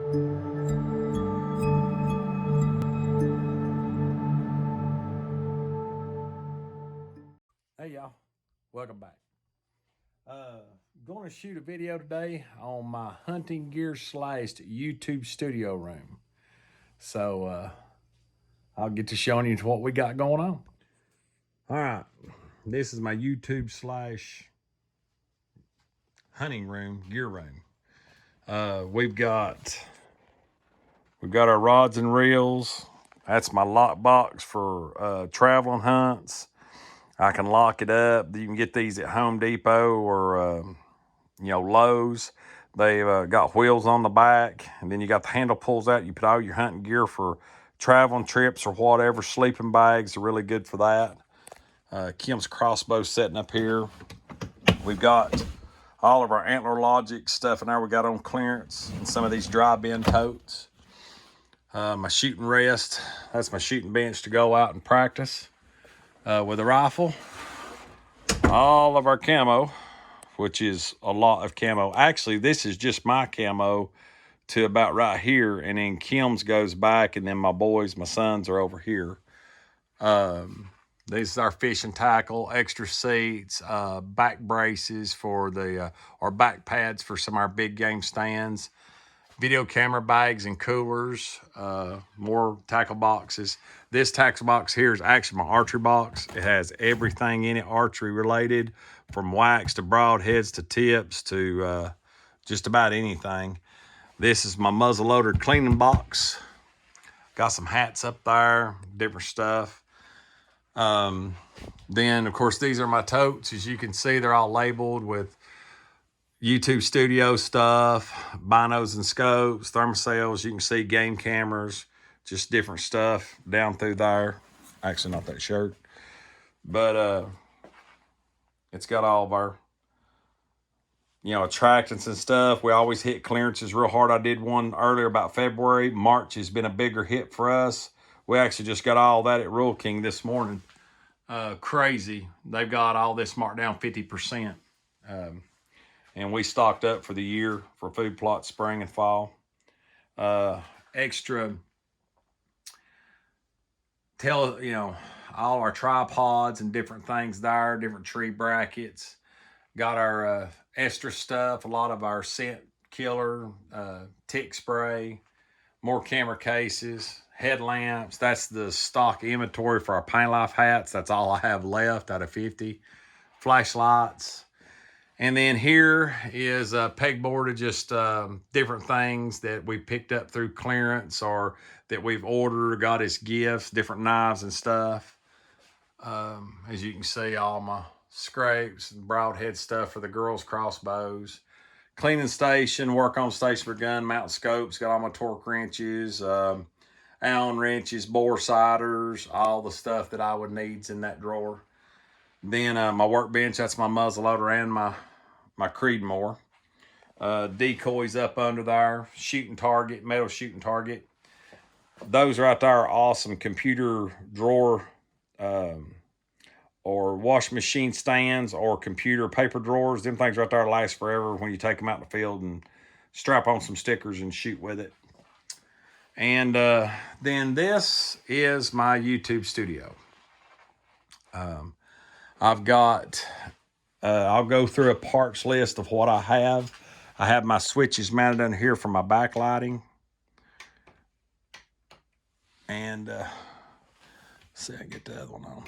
Hey y'all, welcome back. Going to shoot a video today on my hunting gear slashed YouTube studio room. So I'll get to showing you what we got going on. All right, this is my YouTube slash hunting room, gear room. We've got our rods and reels. That's my lock box for traveling hunts. I can lock it up. You can get these at Home Depot or Lowe's. They've got wheels on the back, and then you got the handle pulls out. You put all your hunting gear for traveling trips or whatever. Sleeping bags are really good for that. Kim's crossbow setting up here. We've got all of our Antler Logic stuff in there we got on clearance, and some of these dry bin totes. My shooting rest. That's my shooting bench to go out and practice with a rifle. All of our camo, which is a lot of camo. Actually, this is just my camo to about right here, and then Kim's goes back, and then my sons are over here. This is our fishing tackle, extra seats, back braces for our back pads for some of our big game stands, video camera bags and coolers, more tackle boxes. This tackle box here is actually my archery box. It has everything in it archery related, from wax to broadheads to tips to just about anything. This is my muzzleloader cleaning box. Got some hats up there, different stuff. Then, of course, these are my totes. As you can see, they're all labeled with YouTube studio stuff, binos and scopes, thermocells. You can see game cameras, just different stuff down through there. Actually, not that shirt. But it's got all of our, attractants and stuff. We always hit clearances real hard. I did one earlier about February. March has been a bigger hit for us. We actually just got all that at Rural King this morning. Crazy. They've got all this marked down 50%. And we stocked up for the year for food plots, spring and fall. Extra, all our tripods and different things there, different tree brackets. Got our extra stuff, a lot of our scent killer, tick spray, more camera cases, headlamps. That's the stock inventory for our Paint Life hats. That's all I have left out of 50. Flashlights. And then here is a pegboard of just different things that we picked up through clearance or that we've ordered or got as gifts, different knives and stuff. As you can see, all my scrapes and broadhead stuff for the girls' crossbows. Cleaning station, work on station for gun, mount scopes, got all my torque wrenches, Allen wrenches, bore siders, all the stuff that I would need in that drawer. Then my workbench, that's my muzzleloader and my Creedmoor. Decoys up under there, shooting target, metal shooting target. Those right there are awesome computer drawer or washing machine stands or computer paper drawers. Them things right there last forever when you take them out in the field and strap on some stickers and shoot with it. And then this is my YouTube studio. I've got, I'll go through a parts list of what I have. I have my switches mounted under here for my backlighting. And see, I get the other one on.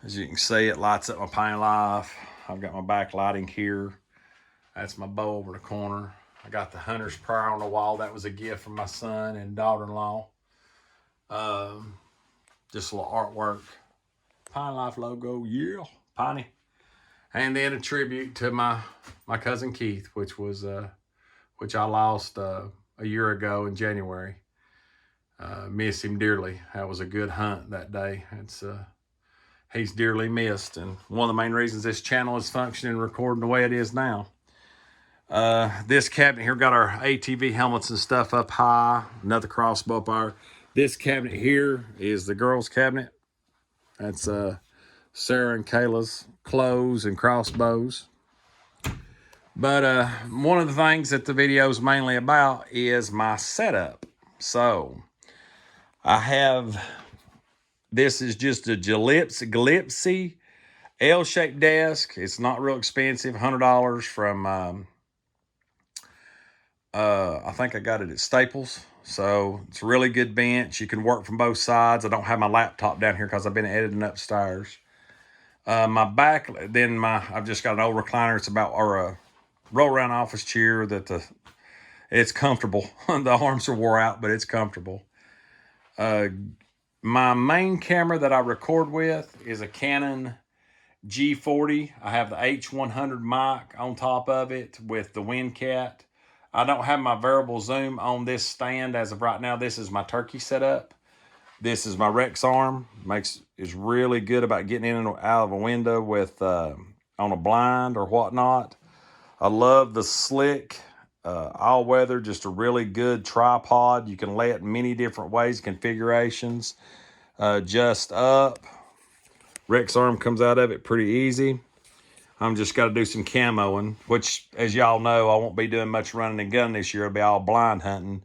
As you can see, it lights up my Paint Life. I've got my backlighting here. That's my bow over the corner. I got the Hunter's Prayer on the wall. That was a gift from my son and daughter-in-law. Just a little artwork. Paint Life logo, yeah, Piney. And then a tribute to my cousin Keith, which I lost a year ago in January. Miss him dearly. That was a good hunt that day. He's dearly missed, and one of the main reasons this channel is functioning and recording the way it is now. This cabinet here got our ATV helmets and stuff up high. Another crossbow up there. This cabinet here is the girls' cabinet. That's Sarah and Kayla's clothes and crossbows. But one of the things that the video is mainly about is my setup. So I have, this is just a Gillespie L-shaped desk. It's not real expensive, $100 from, I think I got it at Staples. So it's a really good bench. You can work from both sides. I don't have my laptop down here because I've been editing upstairs. My back, I've just got an old recliner. It's about, or a roll around office chair that it's comfortable. The arms are wore out, but it's comfortable. My main camera that I record with is a Canon G40. I have the H100 mic on top of it with the WindCat. I don't have my variable zoom on this stand as of right now. This is my turkey setup. This is my Rex arm. Is really good about getting in and out of a window with on a blind or whatnot. I love the slick all-weather, just a really good tripod. You can lay it in many different ways, configurations. Just up. Rex arm comes out of it pretty easy. I'm just got to do some camoing, which, as y'all know, I won't be doing much running and gunning this year. I'll be all blind hunting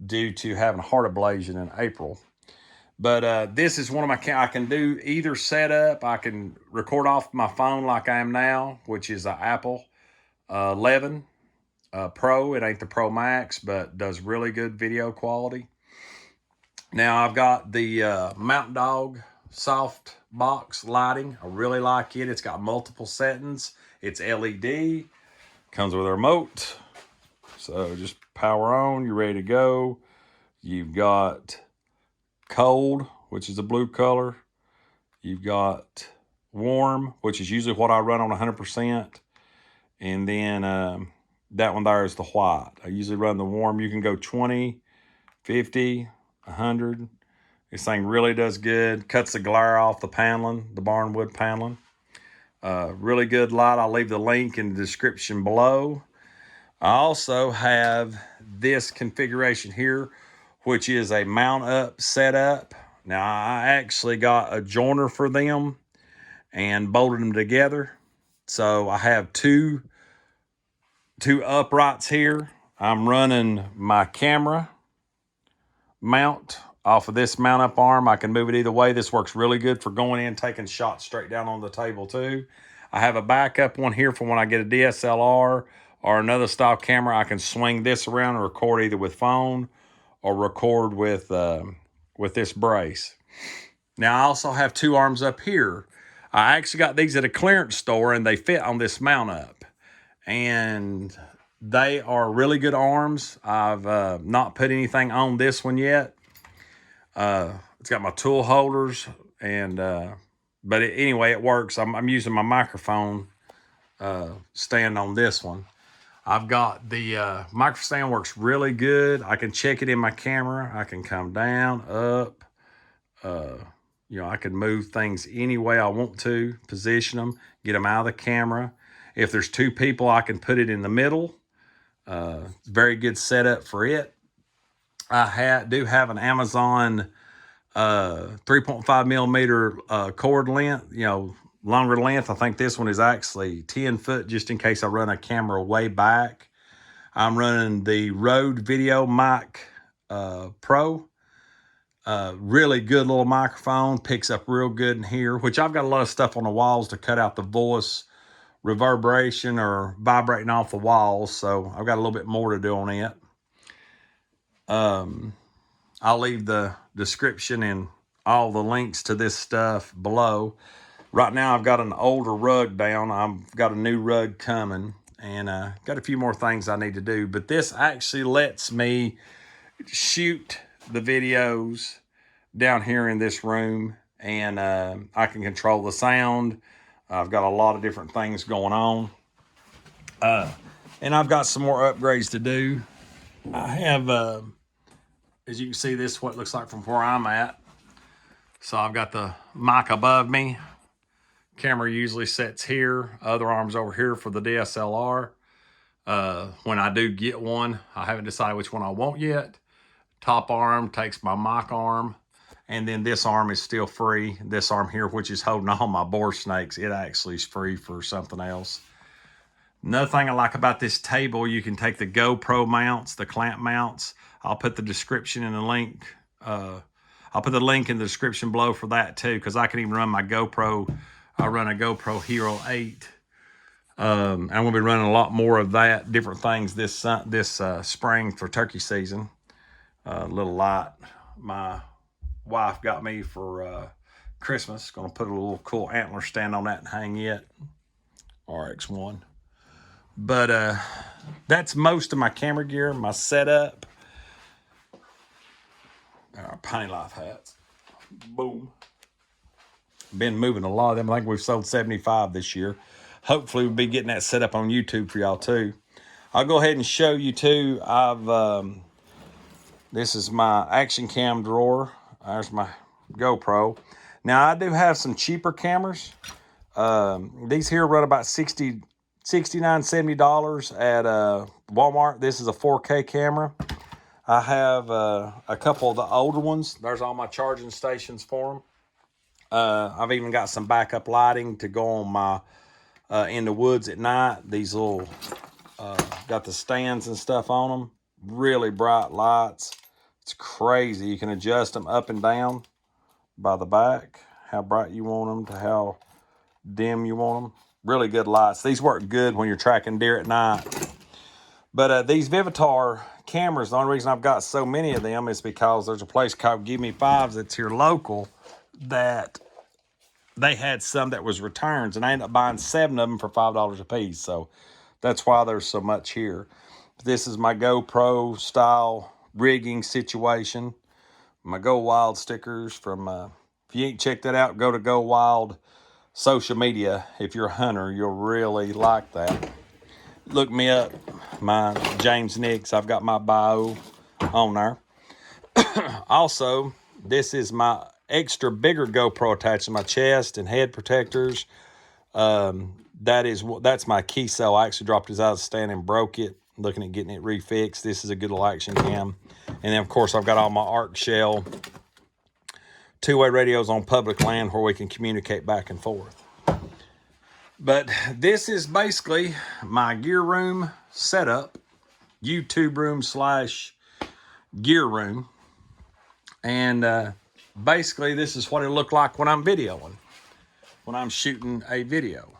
due to having a heart ablation in April. But this is one of my, I can do either setup. I can record off my phone like I am now, which is an Apple 11 Pro. It ain't the Pro Max, but does really good video quality. Now I've got the Mountain Dog soft box lighting. I really like it. It's got multiple settings. It's LED. Comes with a remote. So just power on. You're ready to go. You've got cold, which is a blue color. You've got warm, which is usually what I run on 100%. And then that one there is the white. I usually run the warm. You can go 20, 50, 100. This thing really does good. Cuts the glare off the paneling, the barnwood paneling. Really good light. I'll leave the link in the description below. I also have this configuration here, which is a mount up setup. Now I actually got a joiner for them and bolted them together. So I have two uprights here. I'm running my camera mount off of this mount up arm. I can move it either way. This works really good for going in, taking shots straight down on the table too. I have a backup one here for when I get a DSLR or another style camera. I can swing this around and record either with phone or record with this brace. Now I also have two arms up here. I actually got these at a clearance store and they fit on this mount up. And they are really good arms. I've not put anything on this one yet. It's got my tool holders and but anyway, it works. I'm using my microphone stand on this one. I've got the microphone stand works really good. I can check it in my camera. I can come down, up. You know, I can move things any way I want to, position them, get them out of the camera. If there's two people, I can put it in the middle. Very good setup for it. I do have an Amazon 3.5 millimeter cord length, you know, longer length. I think this one is actually 10 foot just in case I run a camera way back. I'm running the Rode Video Mic Pro. Really good little microphone, picks up real good in here, which I've got a lot of stuff on the walls to cut out the voice reverberation or vibrating off the walls. So I've got a little bit more to do on it. I'll leave the description and all the links to this stuff below. Right now I've got an older rug down. I've got a new rug coming and got a few more things I need to do, but this actually lets me shoot the videos down here in this room and I can control the sound. I've got a lot of different things going on. And I've got some more upgrades to do. I have, as you can see, this is what it looks like from where I'm at. So I've got the mic above me. Camera usually sits here. Other arm's over here for the DSLR. When I do get one, I haven't decided which one I want yet. Top arm takes my mic arm. And then this arm is still free. This arm here, which is holding all my boar snakes, it actually is free for something else. Another thing I like about this table, you can take the GoPro mounts, the clamp mounts. I'll put the description in the link. I'll put the link in the description below for that too, because I can even run my GoPro. I run a GoPro Hero 8. I'm going to be running a lot more of that, different things this spring for turkey season. Little light my wife got me for Christmas. Going to put a little cool antler stand on that and hang it. RX1. But that's most of my camera gear, my setup. Our Penny Life hats. Boom. Been moving a lot of them. I think we've sold 75 this year. Hopefully we'll be getting that set up on YouTube for y'all too. I'll go ahead and show you too. This is my action cam drawer. There's my GoPro. Now I do have some cheaper cameras. These here run about $69, $70 at Walmart. This is a 4K camera. I have a couple of the older ones. There's all my charging stations for them. I've even got some backup lighting to go on my in the woods at night. These little got the stands and stuff on them. Really bright lights. It's crazy. You can adjust them up and down by the back, how bright you want them to how dim you want them. Really good lights. These work good when you're tracking deer at night. But these Vivitar cameras, the only reason I've got so many of them is because there's a place called Give Me Fives that's here local that they had some that was returns, and I ended up buying 7 of them for $5 a piece. So that's why there's so much here. This is my GoPro style rigging situation. My Go Wild stickers from, if you ain't checked that out, go to Go Wild social media. If you're a hunter, you'll really like that. Look me up, my James Nix. I've got my bio on there. Also, this is my extra bigger GoPro attached to my chest and head protectors. That's my key cell. I actually dropped this out of the stand and broke it. Looking at getting it refixed. This is a good little action cam. And then, of course, I've got all my ARC shell two-way radios on public land where we can communicate back and forth. But this is basically my gear room setup, YouTube room / gear room. And basically this is what it looked like when I'm videoing, when I'm shooting a video.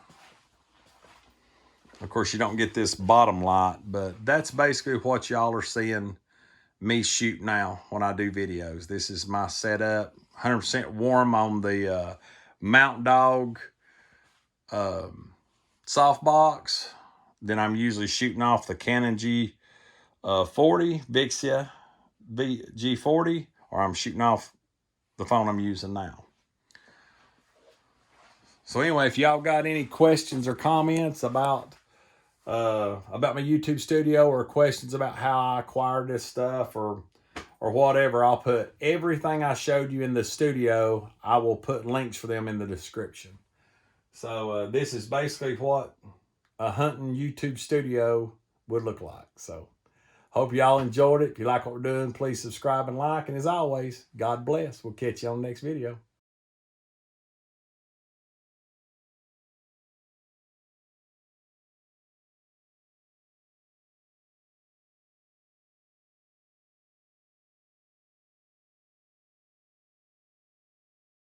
Of course, you don't get this bottom light, but that's basically what y'all are seeing me shoot now when I do videos. This is my setup, 100% warm on the Mount Dog softbox. Then I'm usually shooting off the Canon G40 Vixia G40, or I'm shooting off the phone I'm using now. So anyway, if y'all got any questions or comments about my YouTube studio, or questions about how I acquired this stuff, or whatever, I'll put everything I showed you in the studio. I will put links for them in the description. So this is basically what a hunting YouTube studio would look like. So hope y'all enjoyed it. If you like what we're doing, please subscribe and like. And as always, God bless. We'll catch you on the next video.